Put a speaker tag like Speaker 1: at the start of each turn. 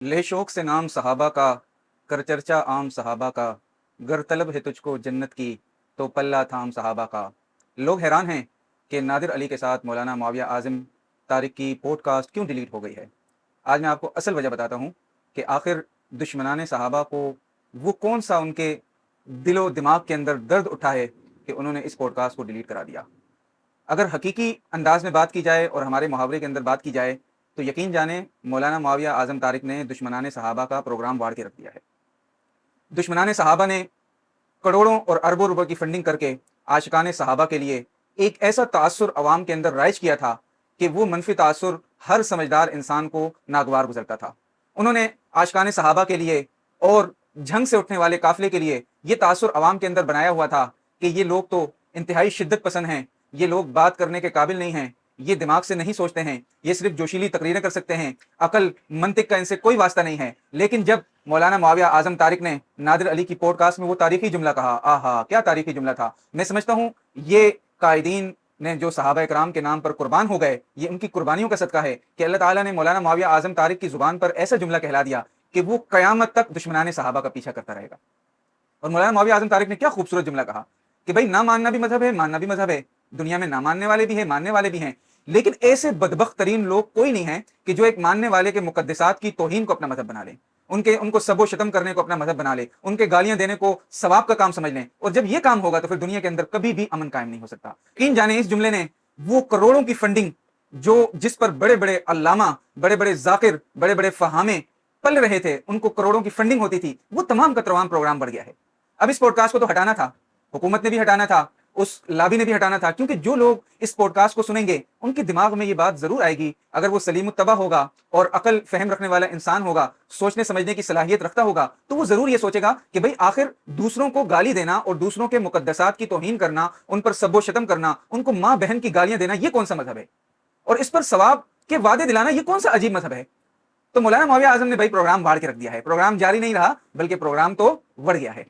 Speaker 1: ले शौक से नाम सहाबा का, कर चर्चा आम सहाबा का, गर तलब है तुझको जन्नत की, तो पल्ला थाम सहाबा का। लोग हैरान हैं कि नादिर अली के साथ मौलाना मुआविया आज़म तारिक की पॉडकास्ट क्यों डिलीट हो गई है। आज मैं आपको असल वजह बताता हूँ कि आखिर दुश्मनाने सहाबा को वो कौन सा उनके दिलो दिमाग के अंदर दर्द उठा है कि उन्होंने इस पॉडकास्ट को डिलीट करा दिया। अगर हकीकी अंदाज में बात की जाए और हमारे मुहावरे के अंदर बात की जाए तो यकीन जाने मौलाना मुआविया आज़म तारिक ने दुश्मनाने सहाबा का प्रोग्राम वाड़ के रख दिया है। दुश्मनाने सहाबा ने करोड़ों और अरबों रुपए की फंडिंग करके आशिकाने सहाबा के लिए एक ऐसा तासुर अवाम के अंदर राइज किया था कि वो मनफी तासुर हर समझदार इंसान को नागवार गुजरता था। उन्होंने आशिकाने सहाबा के लिए और झंग से उठने वाले काफिले के लिए ये तासुर अवाम के अंदर बनाया हुआ था कि ये लोग तो इंतहाई शिद्दत पसंद हैं, ये लोग बात करने के काबिल नहीं हैं, ये दिमाग से नहीं सोचते हैं, ये सिर्फ जोशीली तकरीरें कर सकते हैं, अकल मंतिक का इनसे कोई वास्ता नहीं है। लेकिन जब मौलाना मुआविया आज़म तारिक ने नादिर अली की पॉडकास्ट में वो तारीखी जुमला कहा, आहा क्या तारीखी जुमला था। मैं समझता हूँ ये कायदीन ने जो सहाबा इकराम के नाम पर कुर्बान हो गए, ये उनकी कुर्बानियों का सदका है कि अल्लाह ताला ने मौलाना मुआविया आज़म तारिक की जुबान पर ऐसा जुमला कहला दिया कि वो कयामत तक दुश्मनाने सहाबा का पीछा करता रहेगा। और मौलाना मौलवी आजम तारिक ने क्या खूबसूरत जुमला कहा कि भाई ना मानना भी मजहब है, मानना भी मजहब है। दुनिया में ना मानने वाले भी हैं, मानने वाले भी हैं, लेकिन ऐसे बदबख्त तरीन लोग कोई नहीं है कि जो एक मानने वाले के मुकद्दसात की तौहीन को अपना मजहब बना ले, उनके उनको सबो शतम करने को अपना मजहब बना ले, उनके गालियां देने को सवाब का काम समझ लें। और जब ये काम होगा तो फिर दुनिया के अंदर कभी भी अमन कायम नहीं हो सकता। इन जाने इस जुमले ने वो करोड़ों की फंडिंग जो जिस पर बड़े बड़े अल्लामा, बड़े बड़े जाकिर, बड़े बड़े फहामे पल रहे थे, उनको करोड़ों की फंडिंग होती थी, वो तमाम का तमाम प्रोग्राम बढ़ गया है। अब इस पॉडकास्ट को तो हटाना था, हुकूमत ने भी हटाना था, उस लाबी ने भी हटाना था, क्योंकि जो लोग इस पॉडकास्ट को सुनेंगे उनके दिमाग में ये बात जरूर आएगी, अगर वो सलीम तबा होगा और अकल फहम रखने वाला इंसान होगा, सोचने समझने की सलाहियत रखता होगा, तो वो जरूर ये सोचेगा कि भाई आखिर दूसरों को गाली देना और दूसरों के मुकद्दसात की तौहीन करना, उन पर सब्बो शतम करना, उनको माँ बहन की गालियां देना, ये कौन सा मजहब है। और इस पर सवाब के वादे दिलाना, ये कौन सा अजीब मजहब है। तो मौलाना मुआविया आजम ने भाई प्रोग्राम बाढ़ के रख दिया है। प्रोग्राम जारी नहीं रहा, बल्कि प्रोग्राम तो बढ़ गया है।